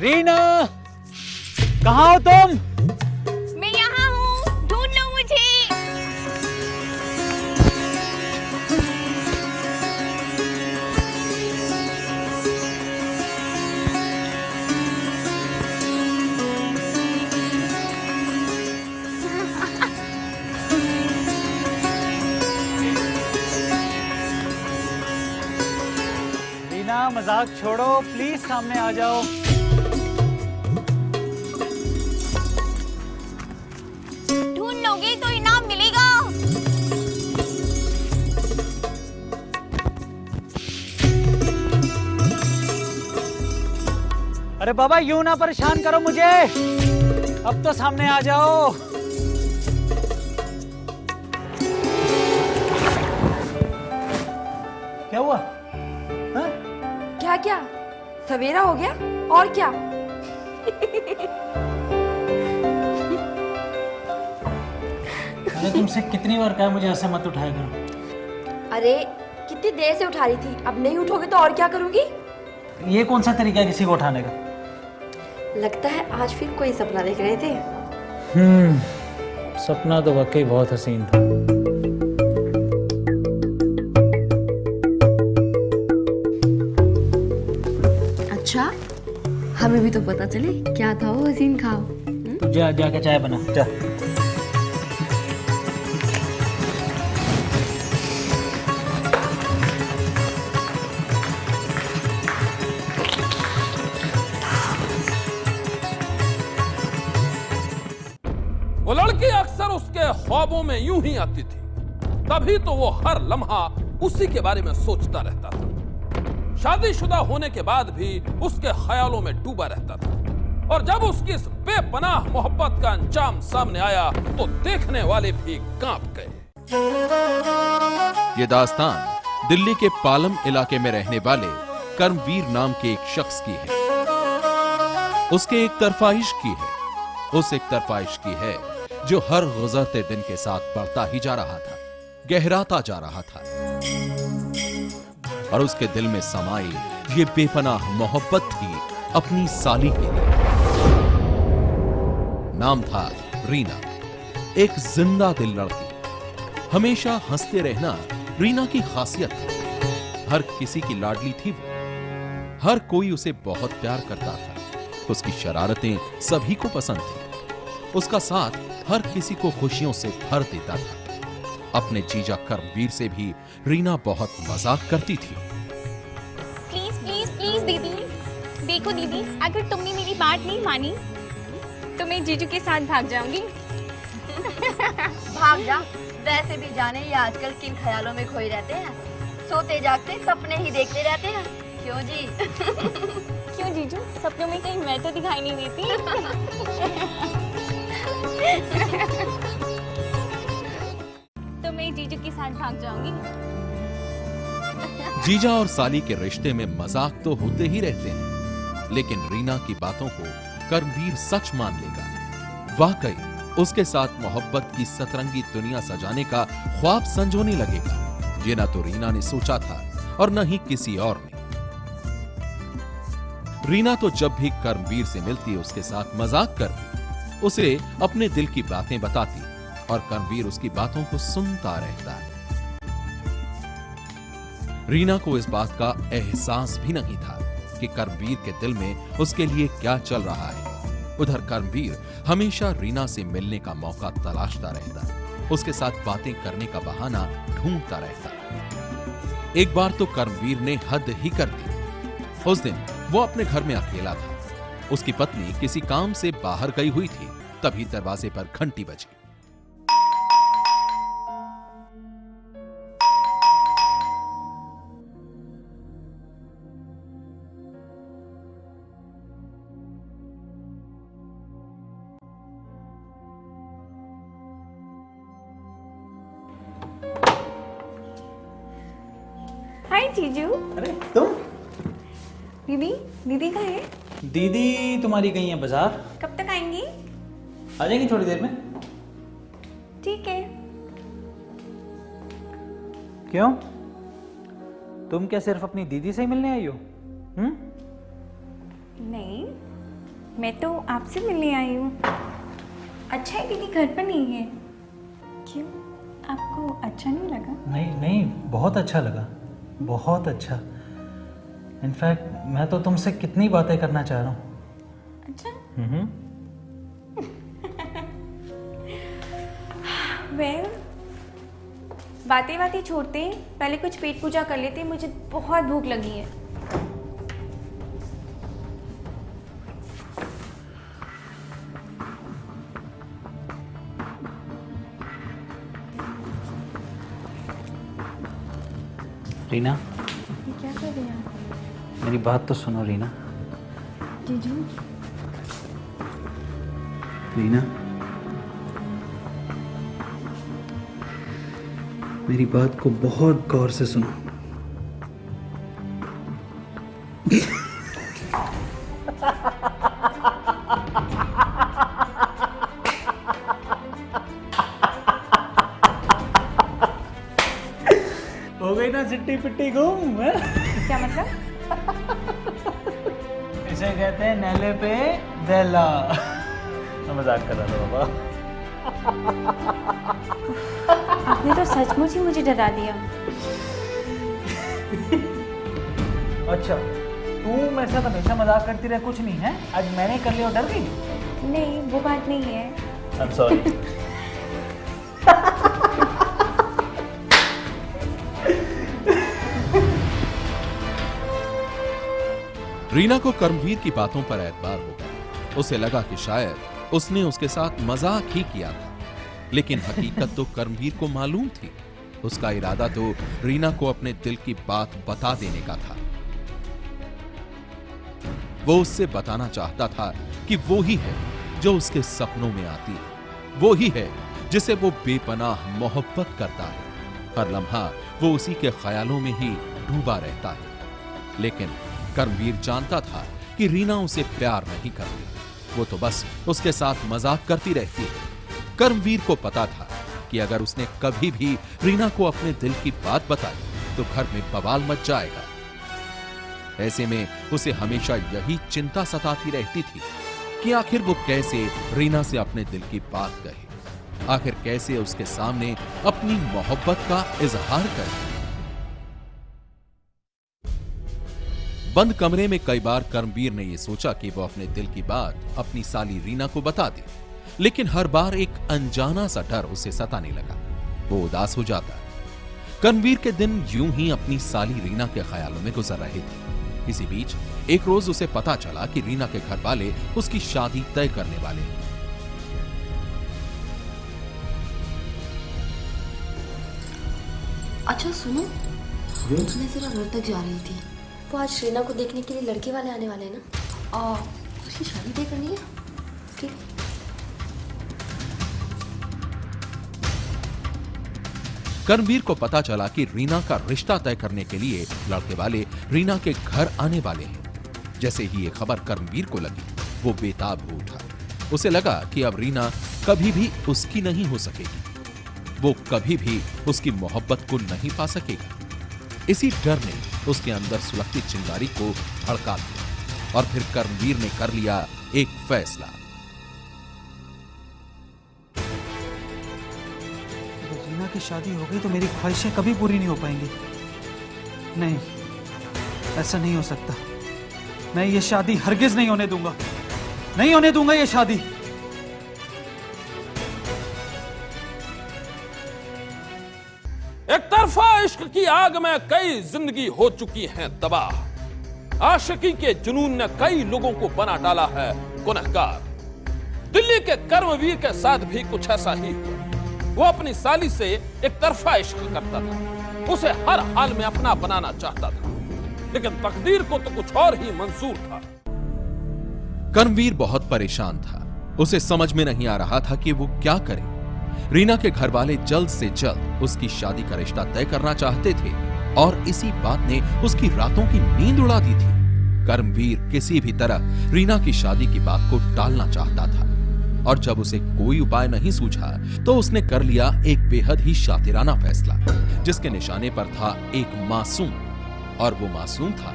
रीना, कहाँ हो तुम? मैं यहाँ हूँ, ढूंढ लो मुझे। रीना, मजाक छोड़ो, प्लीज सामने आ जाओ। ढूंढ लोगे तो इनाम मिलेगा। अरे बाबा, यूं ना परेशान करो मुझे, अब तो सामने आ जाओ। क्या हुआ? हाँ? क्या क्या सवेरा हो गया और क्या? मैंने तुमसे कितनी बार कहा मुझे ऐसे मत उठाया करो। अरे कितनी देर से उठा रही थी, अब नहीं उठोगे तो और क्या करूंगी? ये कौन सा तरीका है किसी को उठाने का? लगता है आज फिर कोई सपना देख रहे थे। सपना तो वाकई बहुत हसीन था। अच्छा, हमें भी तो पता चले क्या था वो हसीन खाओ। तू जा जाके चाय बना जा। वो लड़की अक्सर उसके ख्वाबों में यूं ही आती थी, तभी तो वो हर लम्हा उसी के बारे में सोचता रहता था। शादीशुदा होने के बाद भी उसके ख्यालों में डूबा रहता था, और जब उसकी इस बेपनाह मोहब्बत का अंजाम सामने आया तो देखने वाले भी कांप गए। ये दास्तान दिल्ली के पालम इलाके में रहने वाले कर्मवीर नाम के एक शख्स की है। उसके एक तरफा इश्क की है, उस एक तरफा इश्क की है जो हर गुजरते दिन के साथ बढ़ता ही जा रहा था, गहराता जा रहा था। और उसके दिल में समाई ये बेपनाह मोहब्बत थी अपनी साली के लिए। नाम था रीना, एक जिंदा दिल लड़की। हमेशा हंसते रहना रीना की खासियत थी। हर किसी की लाडली थी वो, हर कोई उसे बहुत प्यार करता था। उसकी शरारतें सभी को पसंद थी। उसका साथ हर किसी को खुशियों से भर देता था। अपने जीजा कर्मवीर से भी रीना बहुत मजाक करती थी। प्लीज प्लीज प्लीज दीदी, देखो दीदी, अगर तुमने मेरी बात नहीं मानी तो मैं जीजू के साथ भाग जाऊंगी। भाग जा, वैसे भी जाने ये आजकल किन ख्यालों में खोए रहते हैं। सोते जागते सपने ही देखते रहते हैं। क्यों जी? क्यों जीजू, सपनों में कहीं मैं तो दिखाई नहीं देती? तो मैं जीजू के साथ भाग जाऊंगी। जीजा और साली के रिश्ते में मजाक तो होते ही रहते हैं, लेकिन रीना की बातों को कर्मवीर सच मान लेगा। वाकई उसके साथ मोहब्बत की सतरंगी दुनिया सजाने का ख्वाब संजोने लगेगा, ये न तो रीना ने सोचा था और न ही किसी और ने। रीना तो जब भी कर्मवीर से मिलती उसके साथ मजाक करती, उसे अपने दिल की बातें बताती और कर्मवीर उसकी बातों को सुनता रहता। रीना को इस बात का एहसास भी नहीं था कि कर्मवीर के दिल में उसके लिए क्या चल रहा है। उधर कर्मवीर हमेशा रीना से मिलने का मौका तलाशता रहता, उसके साथ बातें करने का बहाना ढूंढता रहता। एक बार तो कर्मवीर ने हद ही कर दी। उस दिन वो अपने घर में अकेला था। उसकी पत्नी किसी काम से बाहर गई हुई थी, तभी दरवाजे पर घंटी बजी। हाय जीजू। अरे तुम? दीदी, दीदी कहाँ है? दीदी तुम्हारी गई है बाजार। कब तक आएंगी? आ जाएंगी थोड़ी देर में। ठीक है। क्यों, तुम क्या सिर्फ अपनी दीदी से ही मिलने आई हो? नहीं, मैं तो आपसे मिलने आई हूँ। अच्छा है दीदी घर पर नहीं है। क्यों, आपको अच्छा नहीं लगा? नहीं नहीं, बहुत अच्छा लगा, बहुत अच्छा। इनफैक्ट मैं तो तुमसे कितनी बातें करना चाह रहा हूँ। अच्छा। वेल, बातें बातें छोड़ते हैं, पहले कुछ पेट पूजा कर लेते हैं, मुझे बहुत भूख लगी है। रीना, ये क्या कर रहे हैं आप? मेरी बात तो सुनो रीना। जीजू। रीना, मेरी बात को बहुत गौर से सुनो। हो गई ना सिट्टी पिट्टी घूम। क्या मतलब? इसे कहते हैं नेले पे देला। मैं मजाक कर रहा था बाबा। आपने तो सचमुच ही मुझे डरा दिया। अच्छा, तू मेरे साथ हमेशा मजाक करती रहे, कुछ नहीं है, आज मैंने कर लिया और डर गई? नहीं, वो बात नहीं है। I'm sorry. रीना को कर्मवीर की बातों पर एतबार हो गया। उसे लगा कि शायद उसने उसके साथ मजाक ही किया था, लेकिन हकीकत तो कर्मवीर को मालूम थी। उसका इरादा तो रीना को अपने दिल की बात बता देने का था। वो उससे बताना चाहता था कि वो ही है जो उसके सपनों में आती है, वो ही है जिसे वो बेपनाह मोहब्बत करता है। हर लम्हा वो उसी के ख्यालों में ही डूबा रहता है। लेकिन कर्मवीर जानता था कि रीना उसे प्यार नहीं करती, वो तो बस उसके साथ मजाक करती रहती है। कर्मवीर को पता था कि अगर उसने कभी भी रीना को अपने दिल की बात बताई तो घर में बवाल मच जाएगा। ऐसे में उसे हमेशा यही चिंता सताती रहती थी कि आखिर वो कैसे रीना से अपने दिल की बात कहे, आखिर कैसे उसके सामने अपनी मोहब्बत का इजहार करे। बंद कमरे में कई बार कर्मवीर ने यह सोचा कि वो अपने दिल की बात अपनी साली रीना को बता दे, लेकिन हर बार एक अनजाना सा डर उसे सताने लगा। वो उदास हो जाता। कर्मवीर के दिन यूं ही अपनी साली रीना के ख्यालों में गुजर रहे थे। इसी बीच एक रोज उसे पता चला कि रीना के घर वाले उसकी शादी तय करने वाले हैं। अच्छा सुनो, मैं जरा घर तक जा रही थी। वो आज रीना को देखने के लिए लड़के वाले आने वाले हैं ना, उसकी शादी तय करनी है। ठीक है। कर्मवीर को पता चला कि रीना का रिश्ता तय करने के लिए लड़के वाले रीना के घर आने वाले हैं। जैसे ही ये खबर कर्मवीर को लगी, वो बेताब हो उठा। उसे लगा कि अब रीना कभी भी उसकी नहीं हो सकेगी, वो कभी भी उसकी मोहब्बत को नहीं पा सकेगा। इसी डर ने उसके अंदर सुलगती चिंगारी को भड़का दिया और फिर कर्मवीर ने कर लिया एक फैसला। रीना की शादी हो गई तो मेरी ख्वाहिशें कभी पूरी नहीं हो पाएंगी। नहीं, ऐसा नहीं हो सकता। मैं ये शादी हरगिज नहीं होने दूंगा, नहीं होने दूंगा ये शादी। एक तरफा इश्क की आग में कई जिंदगी हो चुकी हैं तबाह। आशिकी के जुनून ने कई लोगों को बना डाला है गुनहगार। दिल्ली के कर्मवीर के साथ भी कुछ ऐसा ही हुआ। वो अपनी साली से एक तरफा इश्क करता था, उसे हर हाल में अपना बनाना चाहता था, लेकिन तकदीर को तो कुछ और ही मंजूर था। कर्मवीर बहुत परेशान था। उसे समझ में नहीं आ रहा था कि वो क्या करे। रीना के घर वाले जल्द से जल्द उसकी शादी का रिश्ता तय करना चाहते थे और इसी बात ने उसकी रातों की नींद उड़ा दी थी। कर्मवीर किसी भी तरह रीना की शादी की बात को टालना चाहता था और जब उसे कोई उपाय नहीं सूझा तो उसने कर लिया एक बेहद ही शातिराना फैसला, जिसके निशाने पर था एक मासूम, और वो मासूम था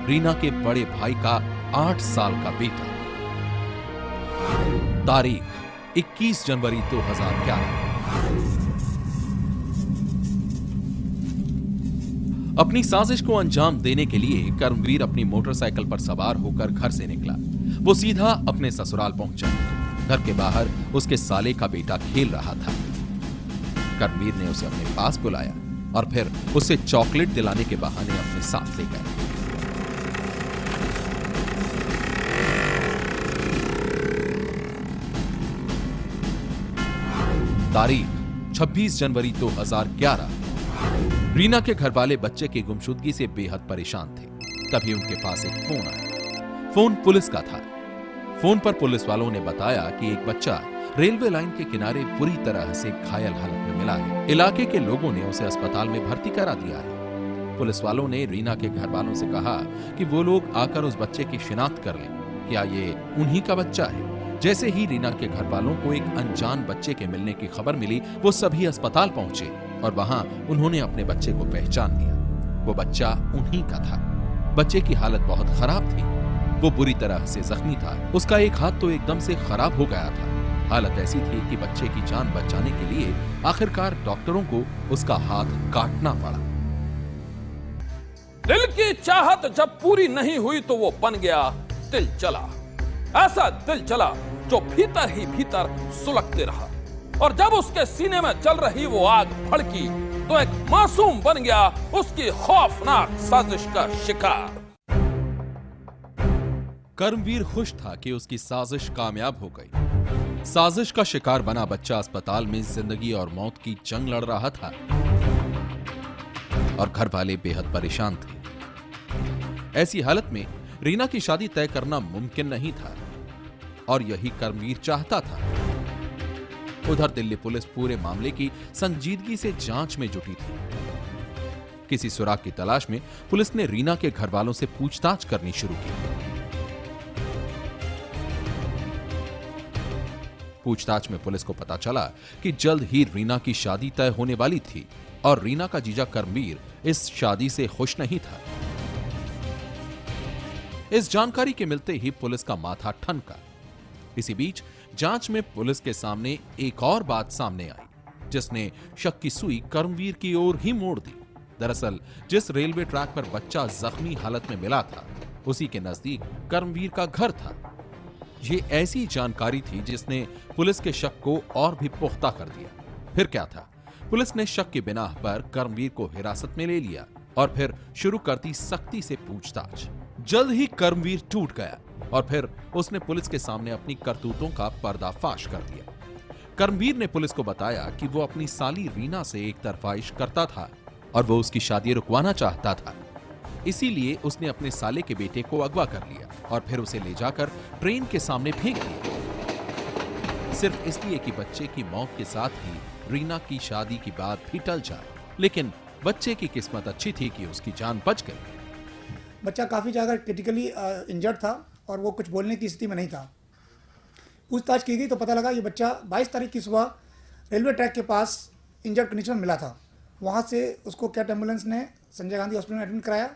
रीना के बड़े भाई का 8 साल का बेटा। तारीख 21 जनवरी 2011। अपनी साजिश को अंजाम देने के लिए कर्मवीर अपनी मोटरसाइकिल पर सवार होकर घर से निकला। वो सीधा अपने ससुराल पहुंचा। घर के बाहर उसके साले का बेटा खेल रहा था। कर्मवीर ने उसे अपने पास बुलाया और फिर उसे चॉकलेट दिलाने के बहाने अपने साथ ले गया। तारीख 26 जनवरी 2011। रीना के घर वाले बच्चे की गुमशुदगी से बेहद परेशान थे। तभी उनके पास एक फोन आया। फोन पुलिस का था। फोन पर पुलिस वालों ने बताया कि एक बच्चा रेलवे लाइन के किनारे बुरी तरह से घायल हालत में मिला है। इलाके के लोगों ने उसे अस्पताल में भर्ती करा दिया है। पुलिस वालों ने रीना के घर वालों से कहा कि वो लोग आकर उस बच्चे की शिनाख्त कर लें। क्या ये उन्हीं का बच्चा है? जैसे ही रीना के घर वालों को एक अनजान बच्चे के मिलने की खबर मिली, वो सभी अस्पताल पहुंचे और वहां उन्होंने अपने बच्चे को पहचान लिया। वो बच्चा उन्हीं का था। बच्चे की हालत बहुत खराब थी। वो बुरी तरह से जख्मी था। उसका एक हाथ तो एकदम से खराब हो गया था। हालत ऐसी थी कि बच्चे की जान बचाने के लिए आखिरकार डॉक्टरों को उसका हाथ काटना पड़ा। दिल की चाहत जब पूरी नहीं हुई तो वो बन गया दिल जला। ऐसा दिल जला जो भीतर ही भीतर सुलगते रहा, और जब उसके सीने में जल रही वो आग भड़की तो एक मासूम बन गया उसकी खौफनाक साजिश का शिकार। कर्मवीर खुश था कि उसकी साजिश कामयाब हो गई। साजिश का शिकार बना बच्चा अस्पताल में जिंदगी और मौत की जंग लड़ रहा था और घर वाले बेहद परेशान थे। ऐसी हालत में रीना की शादी तय करना मुमकिन नहीं था और यही कर्मवीर चाहता था। उधर दिल्ली पुलिस पूरे मामले की संजीदगी से जांच में जुटी थी। किसी सुराग की तलाश में पुलिस ने रीना के घर वालों से पूछताछ करनी शुरू की। पूछताछ में पुलिस को पता चला कि जल्द ही रीना की शादी तय होने वाली थी और रीना का जीजा कर्मवीर इस शादी से खुश नहीं था। इस जानकारी के मिलते ही पुलिस का माथा ठनका। इसी बीच जांच में पुलिस के सामने एक और बात सामने आई जिसने शक की सुई कर्मवीर की ओर ही मोड़ दी। दरअसल जिस रेलवे ट्रैक पर बच्चा जख्मी हालत में मिला था, उसी के नजदीक कर्मवीर का घर था। ये ऐसी जानकारी थी जिसने पुलिस के शक को और भी पुख्ता कर दिया। फिर क्या था? पुलिस ने शक की बिना पर कर्मवीर को हिरासत में ले लिया और फिर शुरू कर दी सख्ती से पूछताछ। जल्द ही कर्मवीर टूट गया और फिर उसने पुलिस के सामने अपनी करतूतों का पर्दाफाश कर दिया। कर्मवीर ने पुलिस को बताया कि वो अपनी साली रीना से एक तरफाइश करता था और वो उसकी शादी रुकवाना चाहता था। इसीलिए उसने अपने साले के बेटे को अगवा कर लिया और फिर उसे ले जाकर ट्रेन के सामने फेंक दिया, सिर्फ इसलिए कि बच्चे की मौत के साथ ही रीना की शादी की बात भी टल जाए। लेकिन बच्चे की किस्मत अच्छी थी कि उसकी जान बच गई। बच्चा काफ़ी ज़्यादा क्रिटिकली इंजर्ड था और वो कुछ बोलने की स्थिति में नहीं था। पूछताछ की गई तो पता लगा ये बच्चा 22 तारीख की सुबह रेलवे ट्रैक के पास इंजर्ड कंडीशन में मिला था। वहाँ से उसको कैट एम्बुलेंस ने संजय गांधी हॉस्पिटल में एडमिट कराया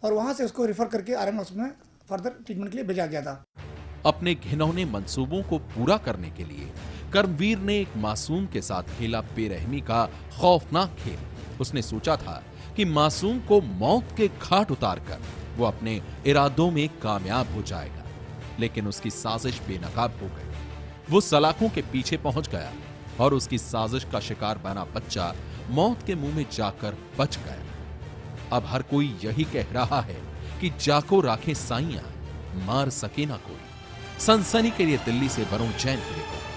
और वहाँ से उसको रेफर करके आरएम हॉस्पिटल में फर्दर ट्रीटमेंट के लिए भेजा गया था। अपने घिनौने मंसूबों को पूरा करने के लिए कर्मवीर ने एक मासूम के साथ खेला बेरहमी का खौफनाक खेल। उसने सोचा था कि मासूम को मौत के घाट उतारकर वो अपने इरादों में कामयाब हो जाएगा, लेकिन उसकी साजिश बेनकाब हो गई। वो सलाखों के पीछे पहुंच गया और उसकी साजिश का शिकार बना बच्चा मौत के मुंह में जाकर बच गया। अब हर कोई यही कह रहा है कि जाको राखे साइयां, मार सके ना कोई। सनसनी के लिए दिल्ली से वरुण जैन की रिपोर्ट।